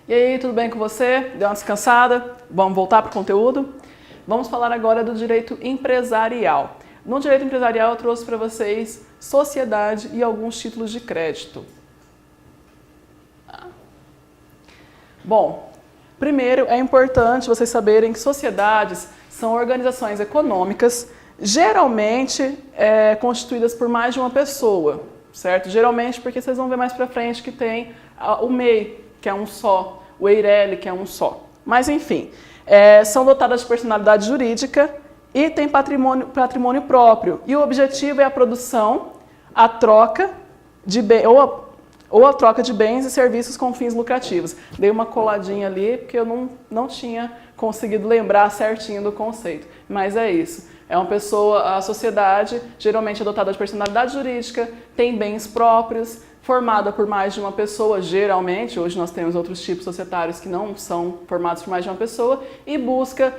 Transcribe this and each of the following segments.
E aí, tudo bem com você? Deu uma descansada? Vamos voltar para o conteúdo? Vamos falar agora do direito empresarial. No direito empresarial eu trouxe para vocês sociedade e alguns títulos de crédito. Bom, primeiro é importante vocês saberem que sociedades são organizações econômicas geralmente constituídas por mais de uma pessoa, certo? Geralmente porque vocês vão ver mais para frente que tem o MEI, que é um só, o EIRELI, que é um só. Mas enfim, são dotadas de personalidade jurídica e têm patrimônio próprio. E o objetivo é a produção, a troca de ou a troca de bens e serviços com fins lucrativos. Dei uma coladinha ali porque eu não tinha conseguido lembrar certinho do conceito. Mas é isso. É uma pessoa, a sociedade, geralmente é dotada de personalidade jurídica, tem bens próprios, formada por mais de uma pessoa, geralmente, hoje nós temos outros tipos societários que não são formados por mais de uma pessoa, e busca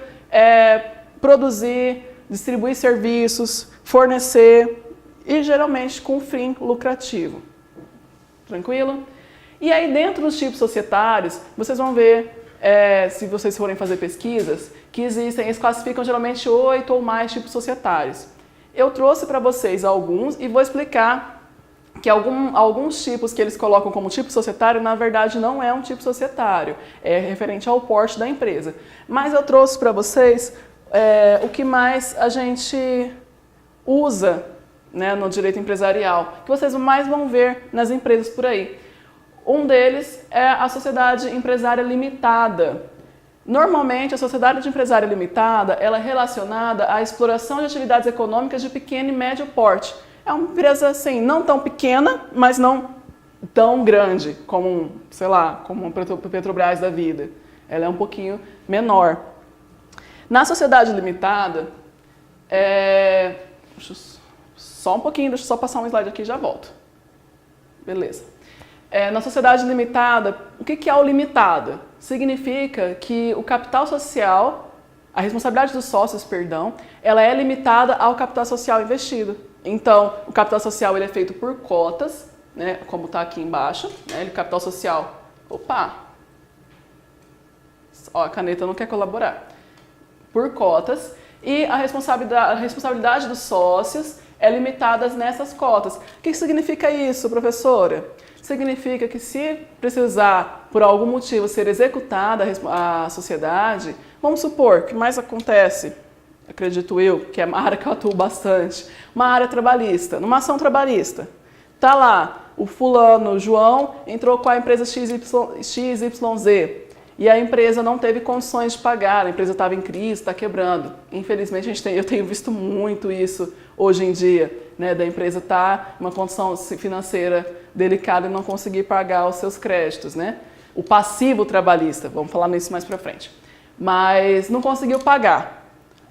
produzir, distribuir serviços, fornecer, e geralmente com fim lucrativo. Tranquilo? E aí dentro dos tipos societários, vocês vão ver, se vocês forem fazer pesquisas, que existem, eles classificam geralmente 8 ou mais tipos societários. Eu trouxe para vocês alguns e vou explicar que alguns tipos que eles colocam como tipo societário, na verdade não é um tipo societário, é referente ao porte da empresa. Mas eu trouxe para vocês o que mais a gente usa, né, no direito empresarial, que vocês mais vão ver nas empresas por aí. Um deles é a sociedade empresária limitada. Normalmente, a sociedade empresária limitada ela é relacionada à exploração de atividades econômicas de pequeno e médio porte. É uma empresa, assim, não tão pequena, mas não tão grande como, sei lá, como uma Petrobras da vida. Ela é um pouquinho menor. Na sociedade limitada, só um pouquinho, deixa eu só passar um slide aqui e já volto. Beleza. Na sociedade limitada, o que é o limitado? Significa que o capital social, a responsabilidade dos sócios, perdão, ela é limitada ao capital social investido. Então, o capital social ele é feito por cotas, né, como está aqui embaixo, né, o capital social, a caneta não quer colaborar, por cotas, e a responsabilidade dos sócios é limitada nessas cotas. O que significa isso, professora? Significa que se precisar, por algum motivo, ser executada a sociedade, vamos supor, o que mais acontece, acredito eu, que é uma área que eu atuo bastante, uma área trabalhista, numa ação trabalhista. Está lá, o fulano, o João, entrou com a empresa XYZ e a empresa não teve condições de pagar, a empresa estava em crise, está quebrando. Infelizmente, eu tenho visto muito isso hoje em dia, né, da empresa estar em uma condição financeira delicada e não conseguir pagar os seus créditos, né? O passivo trabalhista, vamos falar nisso mais para frente. Mas não conseguiu pagar.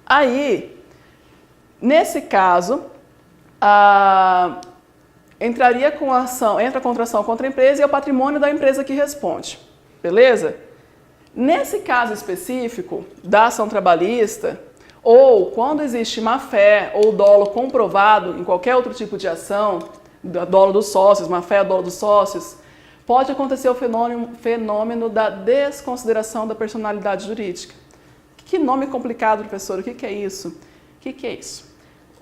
Aí, nesse caso, entra a contração contra a empresa e é o patrimônio da empresa que responde. Beleza? Nesse caso específico da ação trabalhista, ou quando existe má-fé ou dolo comprovado em qualquer outro tipo de ação, dolo dos sócios, má-fé, dolo dos sócios, pode acontecer o fenômeno da desconsideração da personalidade jurídica. Que nome complicado, professor, o que é isso? O que é isso?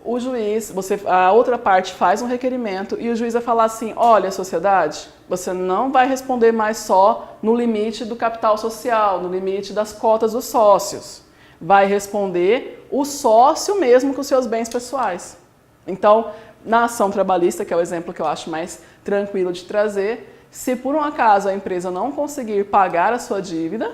O juiz, a outra parte faz um requerimento e o juiz vai falar assim, olha, sociedade, você não vai responder mais só no limite do capital social, no limite das cotas dos sócios. Vai responder o sócio mesmo com os seus bens pessoais. Então, na ação trabalhista, que é o exemplo que eu acho mais tranquilo de trazer, se por um acaso a empresa não conseguir pagar a sua dívida,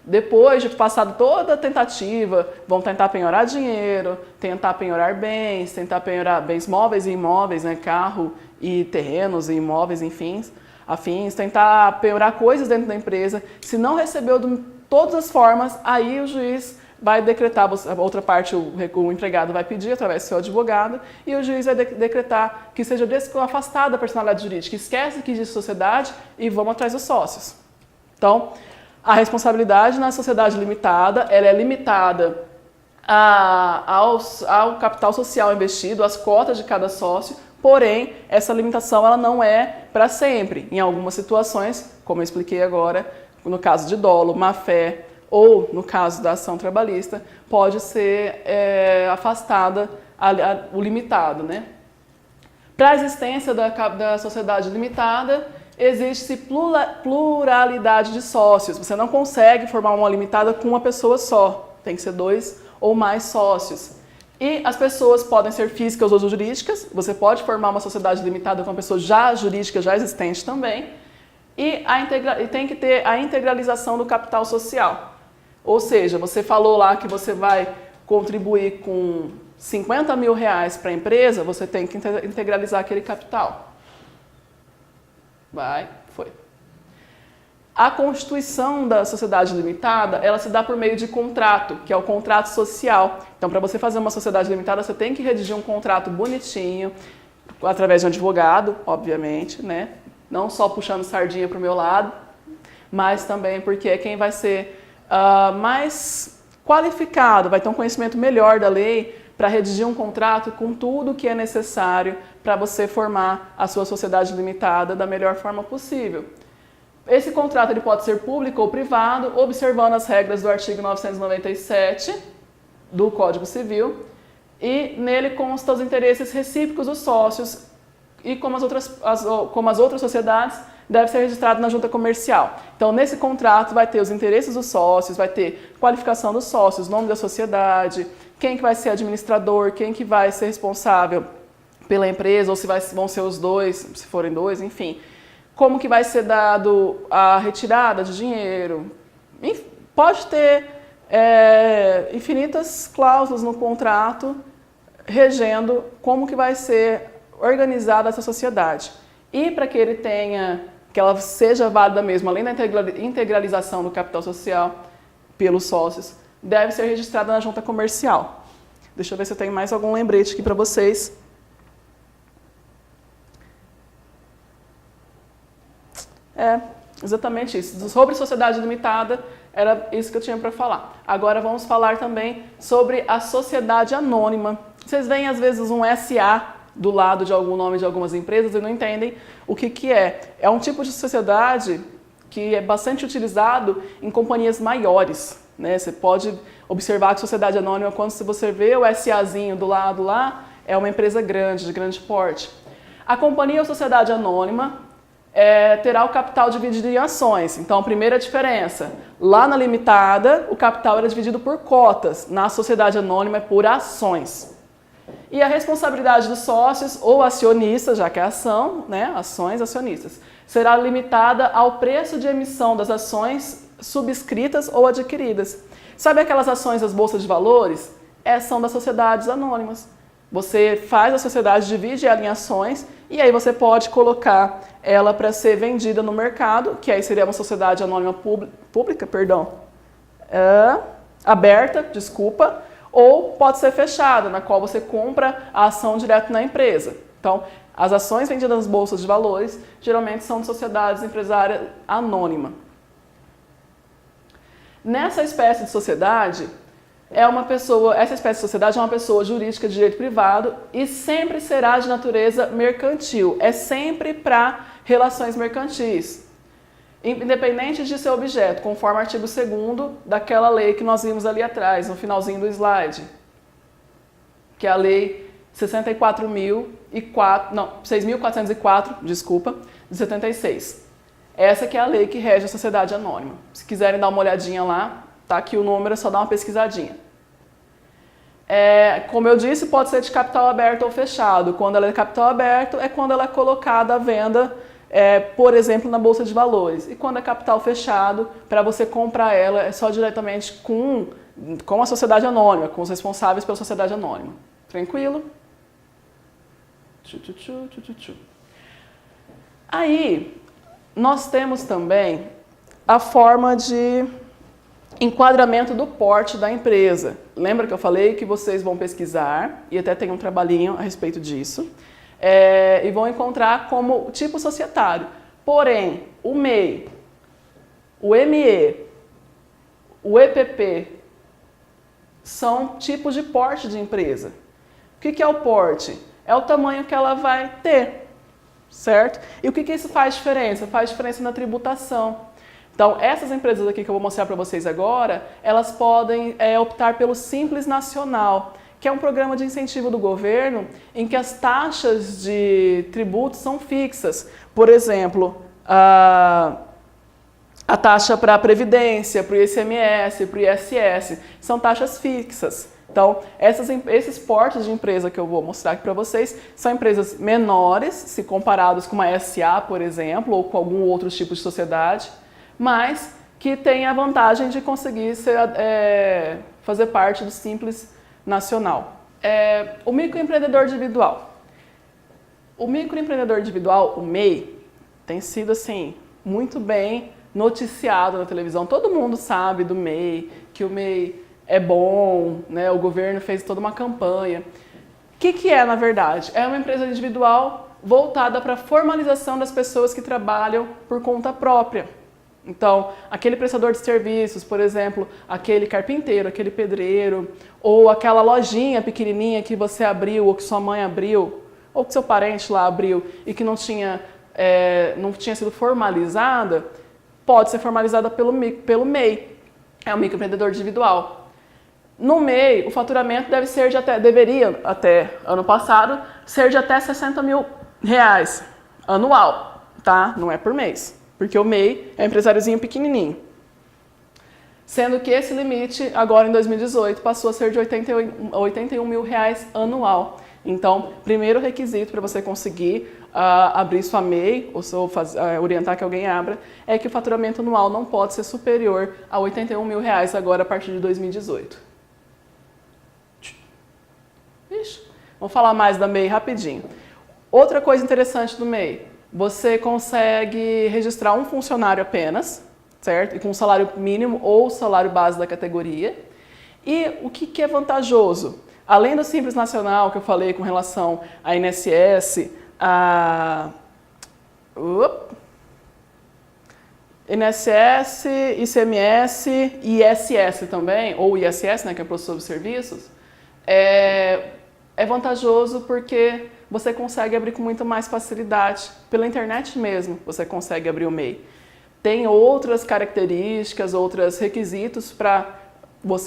depois de passado toda a tentativa, vão tentar penhorar dinheiro, tentar penhorar bens, tentar penhorar bens móveis e imóveis, né, carro e terrenos e imóveis, enfim, afins, tentar penhorar coisas dentro da empresa. Se não recebeu de todas as formas, aí o juiz vai decretar, a outra parte o empregado vai pedir através do seu advogado e o juiz vai decretar que seja afastada a personalidade jurídica, esquece que existe sociedade e vamos atrás dos sócios. Então, a responsabilidade na sociedade limitada, ela é limitada ao capital social investido, às cotas de cada sócio, porém, essa limitação ela não é para sempre. Em algumas situações, como eu expliquei agora, no caso de dolo, má-fé, ou no caso da ação trabalhista, pode ser afastada o limitado, né? Para a existência da sociedade limitada, existe pluralidade de sócios. Você não consegue formar uma limitada com uma pessoa só. Tem que ser 2 ou mais sócios. E as pessoas podem ser físicas ou jurídicas. Você pode formar uma sociedade limitada com uma pessoa jurídica já existente também. E tem que ter a integralização do capital social. Ou seja, você falou lá que você vai contribuir com 50 mil reais para a empresa, você tem que integralizar aquele capital. Foi. A constituição da sociedade limitada, ela se dá por meio de contrato, que é o contrato social. Então, para você fazer uma sociedade limitada, você tem que redigir um contrato bonitinho, através de um advogado, obviamente, né? Não só puxando sardinha para o meu lado, mas também porque é quem vai ser mais qualificado, vai ter um conhecimento melhor da lei para redigir um contrato com tudo que é necessário para você formar a sua sociedade limitada da melhor forma possível. Esse contrato ele pode ser público ou privado, observando as regras do artigo 997 do Código Civil, e nele constam os interesses recíprocos dos sócios e como as outras sociedades, deve ser registrado na junta comercial. Então, nesse contrato vai ter os interesses dos sócios, vai ter qualificação dos sócios, nome da sociedade, quem que vai ser administrador, quem que vai ser responsável pela empresa, ou se vão ser os dois, se forem dois, enfim. Como que vai ser dado a retirada de dinheiro. Pode ter infinitas cláusulas no contrato regendo como que vai ser organizada essa sociedade. E para que ela seja válida mesmo, além da integralização do capital social pelos sócios, deve ser registrada na junta comercial. Deixa eu ver se eu tenho mais algum lembrete aqui para vocês. Exatamente isso. Sobre sociedade limitada, era isso que eu tinha para falar. Agora vamos falar também sobre a sociedade anônima. Vocês veem às vezes um SA do lado de algum nome de algumas empresas e não entendem o que é. É um tipo de sociedade que é bastante utilizado em companhias maiores, né? Você pode observar que sociedade anônima, quando você vê o SAzinho do lado lá, é uma empresa grande, de grande porte. A companhia ou sociedade anônima terá o capital dividido em ações. Então, a primeira diferença, lá na limitada, o capital era dividido por cotas, na sociedade anônima é por ações. E a responsabilidade dos sócios ou acionistas, já que é ação, né, ações acionistas, será limitada ao preço de emissão das ações subscritas ou adquiridas. Sabe aquelas ações das bolsas de valores? São das sociedades anônimas. Você faz a sociedade, divide ela em ações e aí você pode colocar ela para ser vendida no mercado, que aí seria uma sociedade anônima aberta, ou pode ser fechada, na qual você compra a ação direto na empresa. Então, as ações vendidas nas bolsas de valores geralmente são de sociedades empresárias anônimas. Nessa espécie de sociedade, essa espécie de sociedade é uma pessoa jurídica de direito privado e sempre será de natureza mercantil. É sempre para relações mercantis, independente de seu objeto, conforme o artigo 2º daquela lei que nós vimos ali atrás, no finalzinho do slide, que é a lei 6.404, de 76. Essa que é a lei que rege a sociedade anônima. Se quiserem dar uma olhadinha lá, tá aqui o número, é só dar uma pesquisadinha. Como eu disse, pode ser de capital aberto ou fechado. Quando ela é de capital aberto, é quando ela é colocada à venda, por exemplo, na Bolsa de Valores. E quando é capital fechado, para você comprar ela, é só diretamente com a sociedade anônima, com os responsáveis pela sociedade anônima. Tranquilo? Aí, nós temos também a forma de enquadramento do porte da empresa. Lembra que eu falei que vocês vão pesquisar, e até tem um trabalhinho a respeito disso, e vão encontrar como tipo societário. Porém, o MEI, o ME, o EPP, são tipos de porte de empresa. O que é o porte? É o tamanho que ela vai ter, certo? E o que isso faz diferença? Faz diferença na tributação. Então, essas empresas aqui que eu vou mostrar para vocês agora, elas podem optar pelo Simples Nacional, que é um programa de incentivo do governo em que as taxas de tributos são fixas. Por exemplo, a taxa para a Previdência, para o ICMS, para o ISS, são taxas fixas. Então, esses portes de empresa que eu vou mostrar aqui para vocês são empresas menores, se comparados com uma SA, por exemplo, ou com algum outro tipo de sociedade, mas que tem a vantagem de conseguir fazer parte do Simples Nacional. O microempreendedor individual. O microempreendedor individual, o MEI, tem sido assim, muito bem noticiado na televisão. Todo mundo sabe do MEI, que o MEI é bom, né? O governo fez toda uma campanha. O que é, na verdade? É uma empresa individual voltada para a formalização das pessoas que trabalham por conta própria. Então, aquele prestador de serviços, por exemplo, aquele carpinteiro, aquele pedreiro, ou aquela lojinha pequenininha que você abriu, ou que sua mãe abriu, ou que seu parente lá abriu e que não tinha sido formalizada, pode ser formalizada pelo MEI, é o microempreendedor individual. No MEI, o faturamento deveria, até ano passado, ser de até R$60 mil anual, tá? Não é por mês. Porque o MEI é um empresáriozinho pequenininho. Sendo que esse limite, agora em 2018, passou a ser de R$81 mil anual. Então, primeiro requisito para você conseguir abrir sua MEI, ou orientar que alguém abra, é que o faturamento anual não pode ser superior a R$81 mil agora a partir de 2018. Ixi, vamos falar mais da MEI rapidinho. Outra coisa interessante do MEI. Você consegue registrar um funcionário apenas, certo? E com um salário mínimo ou salário base da categoria. E o que é vantajoso? Além do Simples Nacional, que eu falei com relação à INSS, INSS, ICMS e ISS também, ou ISS, né, que é Imposto sobre Serviços, é vantajoso porque você consegue abrir com muito mais facilidade. Pela internet mesmo, você consegue abrir o MEI. Tem outras características, outros requisitos para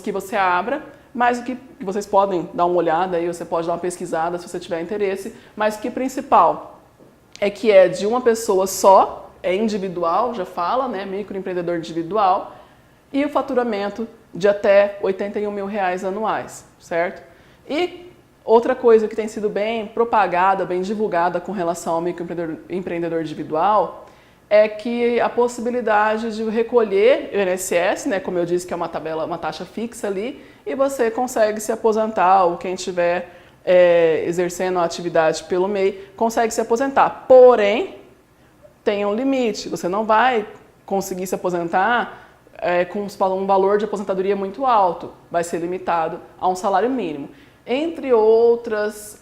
que você abra, mas o que vocês podem dar uma olhada aí, você pode dar uma pesquisada se você tiver interesse, mas o que principal é que é de uma pessoa só, é individual, já fala, né, microempreendedor individual, e o faturamento de até R$81 mil anuais, certo? E outra coisa que tem sido bem propagada, bem divulgada com relação ao microempreendedor individual é que a possibilidade de recolher o INSS, né, como eu disse que é uma taxa fixa ali, e você consegue se aposentar, ou quem estiver exercendo a atividade pelo MEI consegue se aposentar. Porém, tem um limite, você não vai conseguir se aposentar com um valor de aposentadoria muito alto, vai ser limitado a um salário mínimo. Entre outras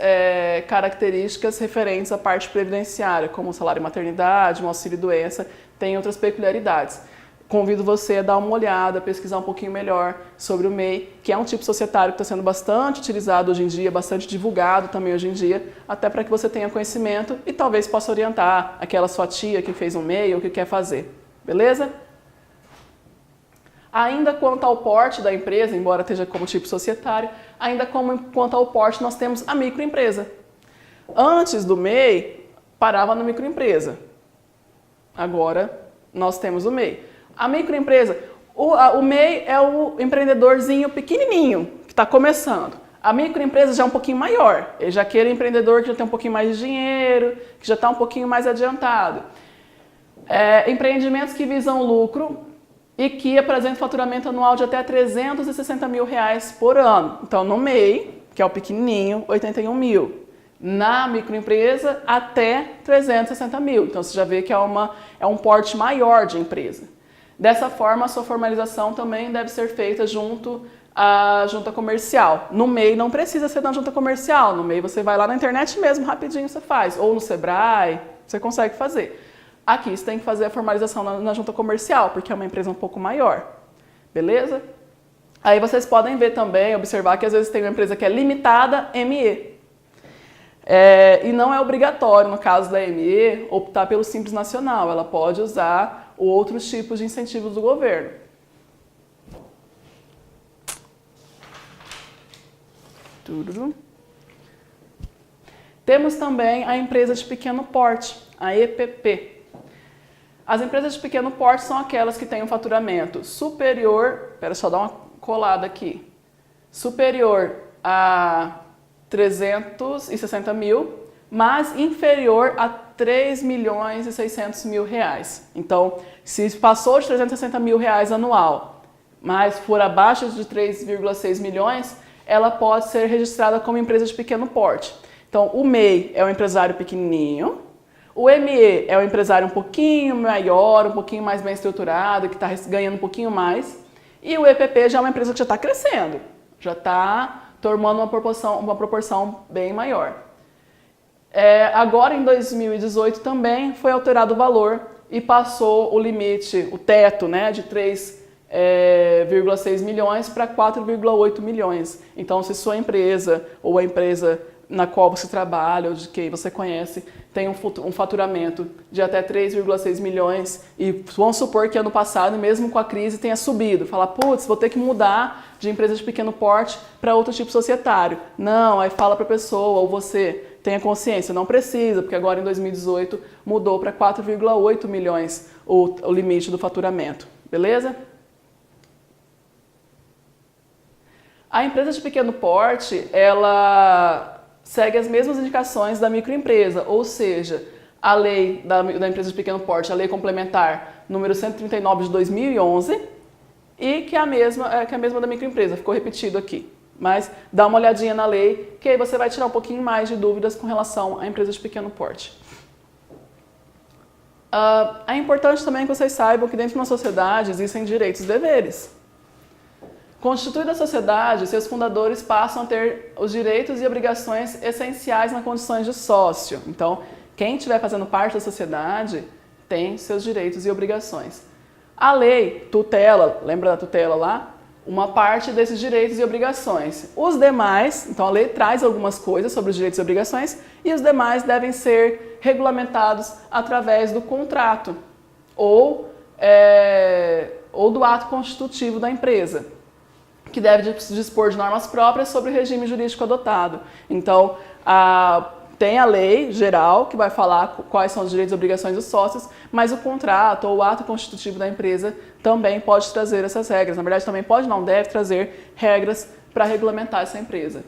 características referentes à parte previdenciária, como o salário maternidade, o auxílio-doença, tem outras peculiaridades. Convido você a dar uma olhada, pesquisar um pouquinho melhor sobre o MEI, que é um tipo societário que está sendo bastante utilizado hoje em dia, bastante divulgado também hoje em dia, até para que você tenha conhecimento e talvez possa orientar aquela sua tia que fez um MEI ou que quer fazer. Beleza? Ainda quanto ao porte da empresa, embora esteja como tipo societário, ainda quanto ao porte nós temos a microempresa. Antes do MEI, parava na microempresa. Agora nós temos o MEI. A microempresa, o MEI é o empreendedorzinho pequenininho que está começando. A microempresa já é um pouquinho maior, ele já é aquele empreendedor que já tem um pouquinho mais de dinheiro, que já está um pouquinho mais adiantado. Empreendimentos que visam lucro e que apresentam faturamento anual de até R$360 mil por ano. Então, no MEI, que é o pequenininho, 81 mil. Na microempresa, até 360 mil. Então, você já vê que é um porte maior de empresa. Dessa forma, a sua formalização também deve ser feita junto à junta comercial. No MEI não precisa ser na junta comercial. No MEI você vai lá na internet mesmo, rapidinho você faz. Ou no Sebrae, você consegue fazer. Aqui você tem que fazer a formalização na junta comercial, porque é uma empresa um pouco maior. Beleza? Aí vocês podem ver também, observar que às vezes tem uma empresa que é limitada ME. E não é obrigatório, no caso da ME, optar pelo Simples Nacional. Ela pode usar outros tipos de incentivos do governo. Temos também a empresa de pequeno porte, a EPP. As empresas de pequeno porte são aquelas que têm um faturamento superior, espera só dar uma colada aqui, superior a 360 mil, mas inferior a 3.600.000 reais. Então, se passou de 360 mil reais anual, mas for abaixo de 3,6 milhões, ela pode ser registrada como empresa de pequeno porte. Então, o MEI é o empresário pequenininho, o ME é o empresário um pouquinho maior, um pouquinho mais bem estruturado, que está ganhando um pouquinho mais, e o EPP já é uma empresa que já está crescendo, já está tomando uma proporção bem maior. Agora, em 2018, também foi alterado o valor e passou o limite, o teto, né, de 3,6 milhões para 4,8 milhões. Então, se sua empresa ou a empresa na qual você trabalha ou de quem você conhece tem um faturamento de até 3,6 milhões e vamos supor que ano passado, mesmo com a crise, tenha subido. Falar, putz, vou ter que mudar de empresa de pequeno porte para outro tipo societário. Não, aí fala para a pessoa ou você tenha consciência, não precisa, porque agora em 2018 mudou para 4,8 milhões o limite do faturamento. Beleza? A empresa de pequeno porte, ela segue as mesmas indicações da microempresa, ou seja, a lei da empresa de pequeno porte, a lei complementar número 139 de 2011, e que é a mesma da microempresa, ficou repetido aqui. Mas dá uma olhadinha na lei, que aí você vai tirar um pouquinho mais de dúvidas com relação à empresa de pequeno porte. É importante também que vocês saibam que dentro de uma sociedade existem direitos e deveres. Constituída a sociedade, seus fundadores passam a ter os direitos e obrigações essenciais nas condições de sócio. Então, quem estiver fazendo parte da sociedade tem seus direitos e obrigações. A lei tutela, lembra da tutela lá? Uma parte desses direitos e obrigações. Os demais, então a lei traz algumas coisas sobre os direitos e obrigações, e os demais devem ser regulamentados através do contrato ou do ato constitutivo da empresa, que deve dispor de normas próprias sobre o regime jurídico adotado. Então, tem a lei geral, que vai falar quais são os direitos e obrigações dos sócios, mas o contrato ou o ato constitutivo da empresa também pode trazer essas regras. Na verdade, também pode, não deve trazer regras para regulamentar essa empresa.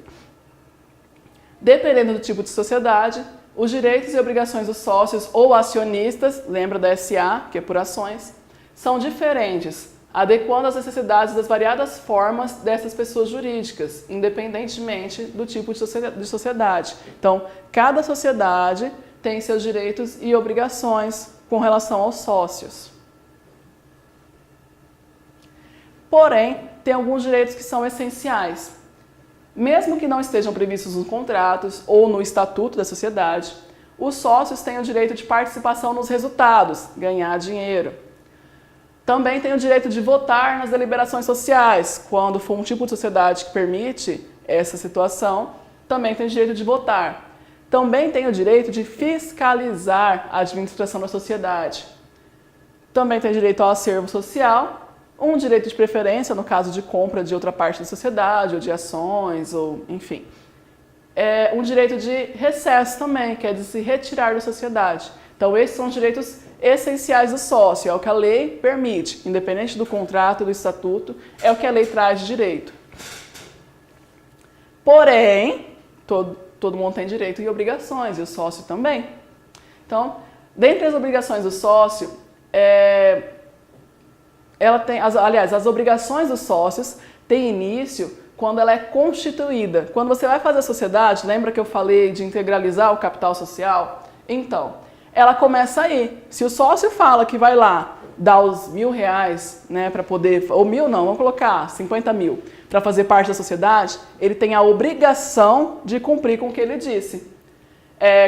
Dependendo do tipo de sociedade, os direitos e obrigações dos sócios ou acionistas, lembra da SA, que é por ações, são diferentes, adequando às necessidades das variadas formas dessas pessoas jurídicas, independentemente do tipo de sociedade. Então, cada sociedade tem seus direitos e obrigações com relação aos sócios. Porém, tem alguns direitos que são essenciais. Mesmo que não estejam previstos nos contratos ou no estatuto da sociedade, os sócios têm o direito de participação nos resultados, ganhar dinheiro. Também tem o direito de votar nas deliberações sociais. Quando for um tipo de sociedade que permite essa situação, também tem o direito de votar. Também tem o direito de fiscalizar a administração da sociedade. Também tem direito ao acervo social, um direito de preferência no caso de compra de outra parte da sociedade, ou de ações, ou enfim. Um direito de recesso também, que é de se retirar da sociedade. Então, esses são os direitos essenciais do sócio, é o que a lei permite, independente do contrato e do estatuto, é o que a lei traz de direito. Porém, todo mundo tem direito e obrigações, e o sócio também. Então, dentre as obrigações do sócio, as obrigações dos sócios têm início quando ela é constituída. Quando você vai fazer a sociedade, lembra que eu falei de integralizar o capital social? Então, ela começa aí. Se o sócio fala que vai lá dar os R$1.000, né, para poder, ou 1.000 não, vamos colocar 50 mil, para fazer parte da sociedade, ele tem a obrigação de cumprir com o que ele disse,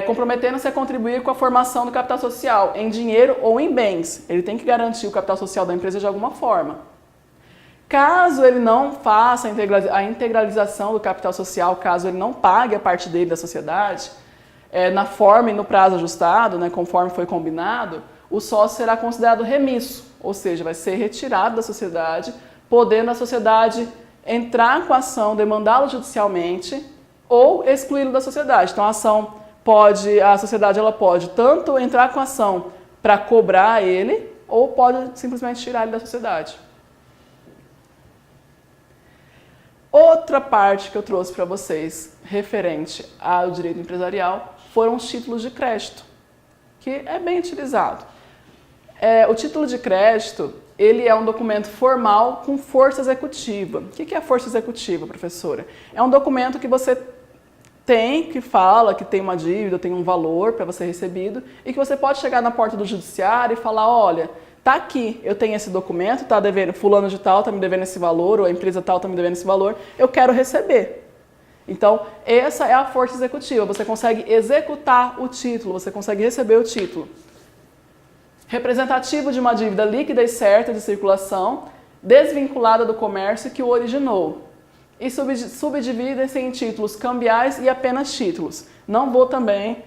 comprometendo-se a contribuir com a formação do capital social, em dinheiro ou em bens. Ele tem que garantir o capital social da empresa de alguma forma. Caso ele não faça a integralização do capital social, caso ele não pague a parte dele da sociedade, na forma e no prazo ajustado, né, conforme foi combinado, o sócio será considerado remisso, ou seja, vai ser retirado da sociedade, podendo a sociedade entrar com a ação, demandá-lo judicialmente ou excluí-lo da sociedade. Então a sociedade ela pode tanto entrar com a ação para cobrar ele ou pode simplesmente tirar ele da sociedade. Outra parte que eu trouxe para vocês referente ao direito empresarial foram os títulos de crédito, que é bem utilizado. O título de crédito, ele é um documento formal com força executiva. O que é a força executiva, professora? É um documento que você tem, que fala que tem uma dívida, tem um valor para ser recebido, e que você pode chegar na porta do judiciário e falar, olha, tá aqui, eu tenho esse documento, tá devendo, fulano de tal tá me devendo esse valor, ou a empresa tal tá me devendo esse valor, eu quero receber. Então, essa é a força executiva, você consegue executar o título, você consegue receber o título. Representativo de uma dívida líquida e certa de circulação, desvinculada do comércio que o originou. E subdividem-se em títulos cambiais e apenas títulos. Não vou também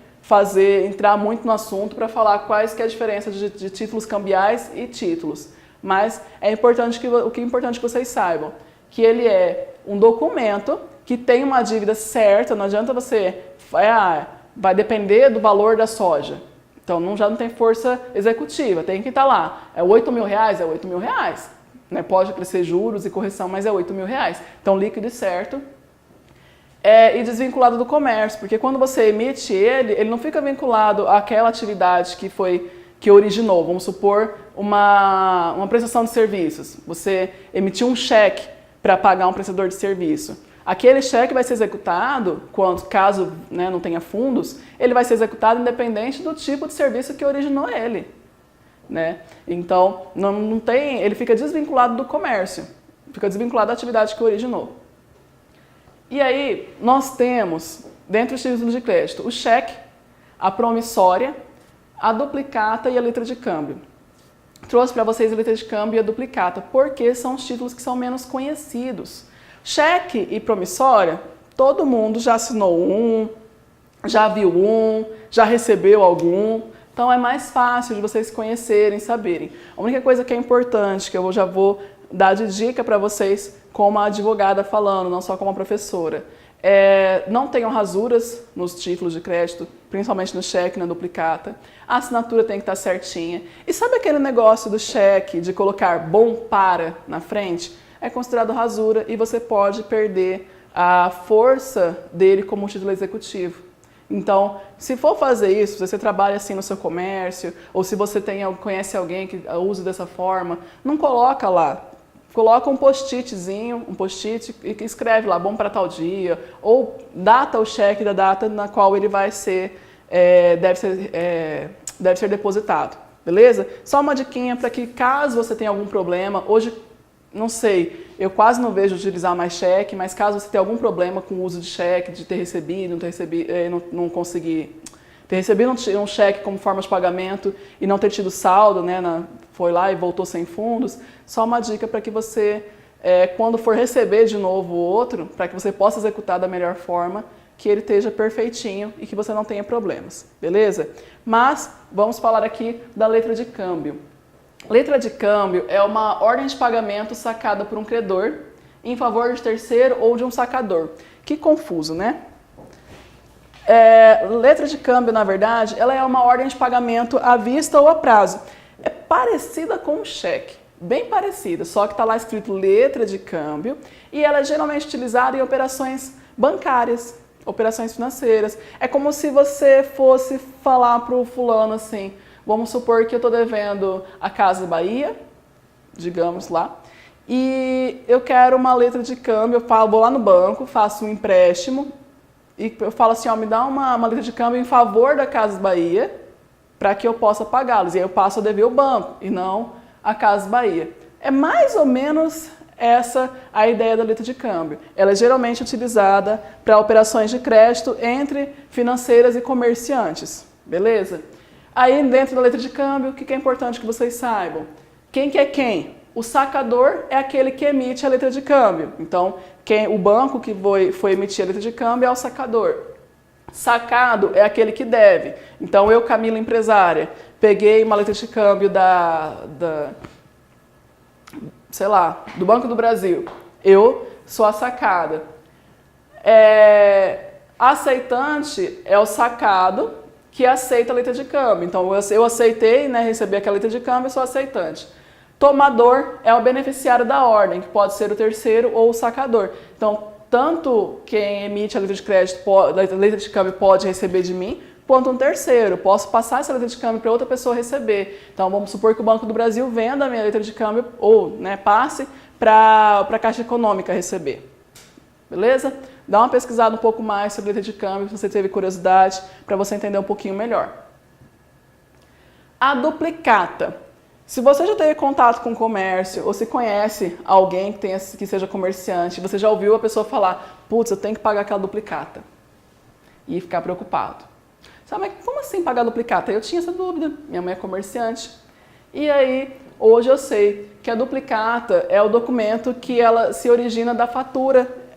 entrar muito no assunto para falar quais que é a diferença de títulos cambiais e títulos. Mas o que é importante que vocês saibam, que ele é um documento que tem uma dívida certa, não adianta vai depender do valor da soja. Então já não tem força executiva, tem que estar lá. É R$8.000? É R$8.000. Né? Pode crescer juros e correção, mas é R$8.000. Então líquido e certo. E desvinculado do comércio, porque quando você emite ele não fica vinculado àquela atividade que originou. Vamos supor uma prestação de serviços. Você emitiu um cheque para pagar um prestador de serviço. Aquele cheque vai ser executado, caso não tenha fundos, ele vai ser executado independente do tipo de serviço que originou ele. Né? Então, ele fica desvinculado do comércio, fica desvinculado da atividade que originou. E aí, nós temos, dentro dos títulos de crédito, o cheque, a promissória, a duplicata e a letra de câmbio. Trouxe para vocês a letra de câmbio e a duplicata, porque são os títulos que são menos conhecidos. Cheque e promissória, todo mundo já assinou um, já viu um, já recebeu algum. Então é mais fácil de vocês conhecerem, saberem. A única coisa que é importante, que eu já vou dar de dica para vocês, como a advogada falando, não só como a professora, não tenham rasuras nos títulos de crédito, principalmente no cheque, na duplicata. A assinatura tem que estar certinha. E sabe aquele negócio do cheque de colocar bom para na frente? É considerado rasura e você pode perder a força dele como título executivo. Então, se for fazer isso, se você trabalha assim no seu comércio, ou se você conhece alguém que usa dessa forma, não coloca lá. Coloca um post-itzinho, e escreve lá, bom para tal dia, ou data o cheque da data na qual ele vai ser, deve ser depositado, beleza? Só uma diquinha para que caso você tenha algum problema, hoje, não sei, eu quase não vejo utilizar mais cheque, mas caso você tenha algum problema com o uso de cheque, de ter recebido, não conseguir ter recebido um cheque como forma de pagamento e não ter tido saldo, né, foi lá e voltou sem fundos, só uma dica para que você, quando for receber de novo o outro, para que você possa executar da melhor forma, que ele esteja perfeitinho e que você não tenha problemas, beleza? Mas vamos falar aqui da letra de câmbio. Letra de câmbio é uma ordem de pagamento sacada por um credor em favor de terceiro ou de um sacador. Que confuso, né? Letra de câmbio, na verdade, ela é uma ordem de pagamento à vista ou a prazo. É parecida com um cheque, bem parecida, só que está lá escrito letra de câmbio e ela é geralmente utilizada em operações bancárias, operações financeiras. É como se você fosse falar para o fulano assim, vamos supor que eu estou devendo a Casa Bahia, digamos lá, e eu quero uma letra de câmbio, vou lá no banco, faço um empréstimo, e eu falo assim, me dá uma letra de câmbio em favor da Casas Bahia para que eu possa pagá-los. E aí eu passo a dever o banco e não a Casas Bahia. É mais ou menos essa a ideia da letra de câmbio. Ela é geralmente utilizada para operações de crédito entre financeiras e comerciantes. Beleza? Aí dentro da letra de câmbio, o que é importante que vocês saibam? Quem que é quem? O sacador é aquele que emite a letra de câmbio. Então, o banco que foi emitir a letra de câmbio é o sacador. Sacado é aquele que deve. Então, eu, Camila, empresária, peguei uma letra de câmbio sei lá, do Banco do Brasil. Eu sou a sacada. Aceitante é o sacado que aceita a letra de câmbio. Então, eu aceitei, né, recebi aquela letra de câmbio, eu sou aceitante. Tomador é o beneficiário da ordem, que pode ser o terceiro ou o sacador. Então, tanto quem emite a letra de crédito, a letra de câmbio pode receber de mim, quanto um terceiro. Posso passar essa letra de câmbio para outra pessoa receber. Então, vamos supor que o Banco do Brasil venda a minha letra de câmbio ou, né, passe para a Caixa Econômica receber. Beleza? Dá uma pesquisada um pouco mais sobre letra de câmbio, se você teve curiosidade, para você entender um pouquinho melhor. A duplicata. Se você já teve contato com o comércio, ou se conhece alguém que seja comerciante, você já ouviu a pessoa falar, putz, eu tenho que pagar aquela duplicata. E ficar preocupado. Sabe, mas como assim pagar duplicata? Eu tinha essa dúvida, minha mãe é comerciante. E aí, hoje eu sei que a duplicata é o documento que ela se origina da fatura,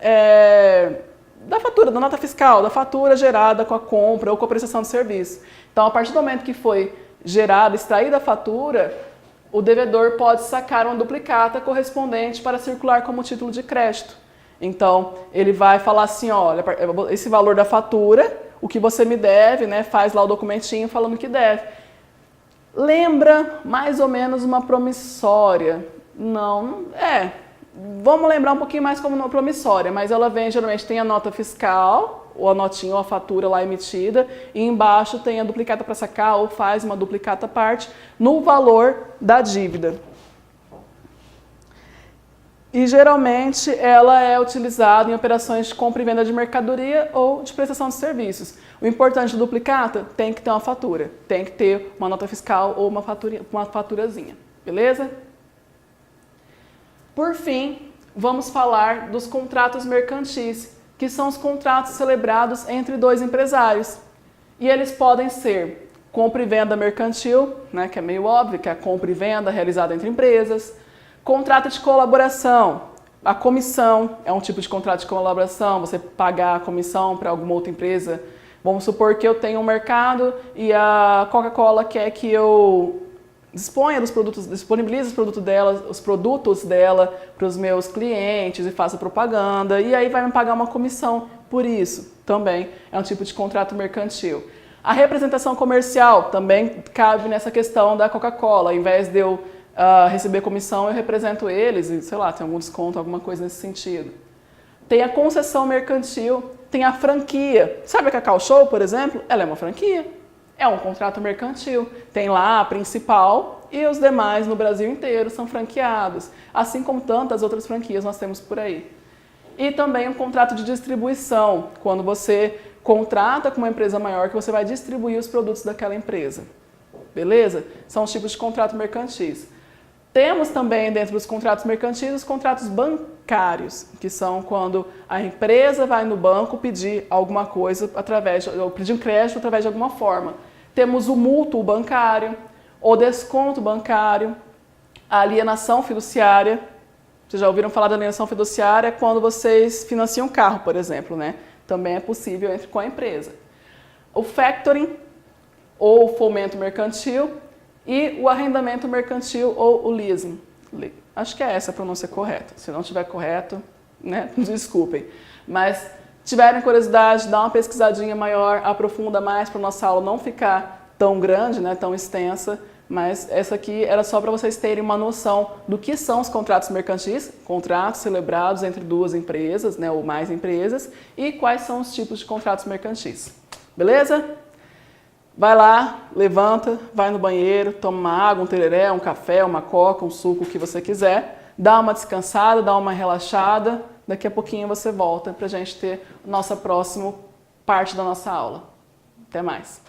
da nota fiscal, da fatura gerada com a compra ou com a prestação de serviço. Então, a partir do momento que foi gerada, extraída a fatura, o devedor pode sacar uma duplicata correspondente para circular como título de crédito. Então, ele vai falar assim, olha, esse valor da fatura, o que você me deve, né, faz lá o documentinho falando que deve. Lembra mais ou menos uma promissória? Não, vamos lembrar um pouquinho mais como uma promissória, mas ela vem, geralmente tem a nota fiscal, ou a notinha ou a fatura lá emitida, e embaixo tem a duplicata para sacar, ou faz uma duplicata à parte, no valor da dívida. E geralmente ela é utilizada em operações de compra e venda de mercadoria ou de prestação de serviços. O importante da duplicata tem que ter uma fatura, tem que ter uma nota fiscal ou uma faturazinha, beleza? Por fim, vamos falar dos contratos mercantis, que são os contratos celebrados entre dois empresários. E eles podem ser compra e venda mercantil, né, que é meio óbvio, que é a compra e venda realizada entre empresas. Contrato de colaboração. A comissão é um tipo de contrato de colaboração, você pagar a comissão para alguma outra empresa. Vamos supor que eu tenho um mercado e a Coca-Cola quer que eu disponha dos produtos, disponibilize os produtos dela para os meus clientes e faça propaganda, e aí vai me pagar uma comissão por isso. Também é um tipo de contrato mercantil. A representação comercial também cabe nessa questão da Coca-Cola. Ao invés de eu receber comissão, eu represento eles e, sei lá, tem algum desconto, alguma coisa nesse sentido. Tem a concessão mercantil, tem a franquia. Sabe a Cacau Show, por exemplo? Ela é uma franquia. É um contrato mercantil. Tem lá a principal e os demais no Brasil inteiro são franqueados. Assim como tantas outras franquias nós temos por aí. E também um contrato de distribuição, quando você contrata com uma empresa maior que você vai distribuir os produtos daquela empresa. Beleza? São os tipos de contrato mercantis. Temos também, dentro dos contratos mercantis, os contratos bancários, que são quando a empresa vai no banco pedir alguma coisa ou pedir um crédito através de alguma forma. Temos o mútuo bancário, o desconto bancário, a alienação fiduciária. Vocês já ouviram falar da alienação fiduciária quando vocês financiam um carro, por exemplo, né? Também é possível com a empresa. O factoring, ou o fomento mercantil, e o arrendamento mercantil ou o leasing. Acho que é essa a pronúncia correta. Se não estiver correto, né, desculpem. Mas tiverem curiosidade, dá uma pesquisadinha maior, aprofunda mais para a nossa aula não ficar tão grande, né, tão extensa. Mas essa aqui era só para vocês terem uma noção do que são os contratos mercantis, contratos celebrados entre duas empresas, né, ou mais empresas, e quais são os tipos de contratos mercantis. Beleza? Vai lá, levanta, vai no banheiro, toma uma água, um tereré, um café, uma coca, um suco, o que você quiser. Dá uma descansada, dá uma relaxada. Daqui a pouquinho você volta para a gente ter a nossa próxima parte da nossa aula. Até mais!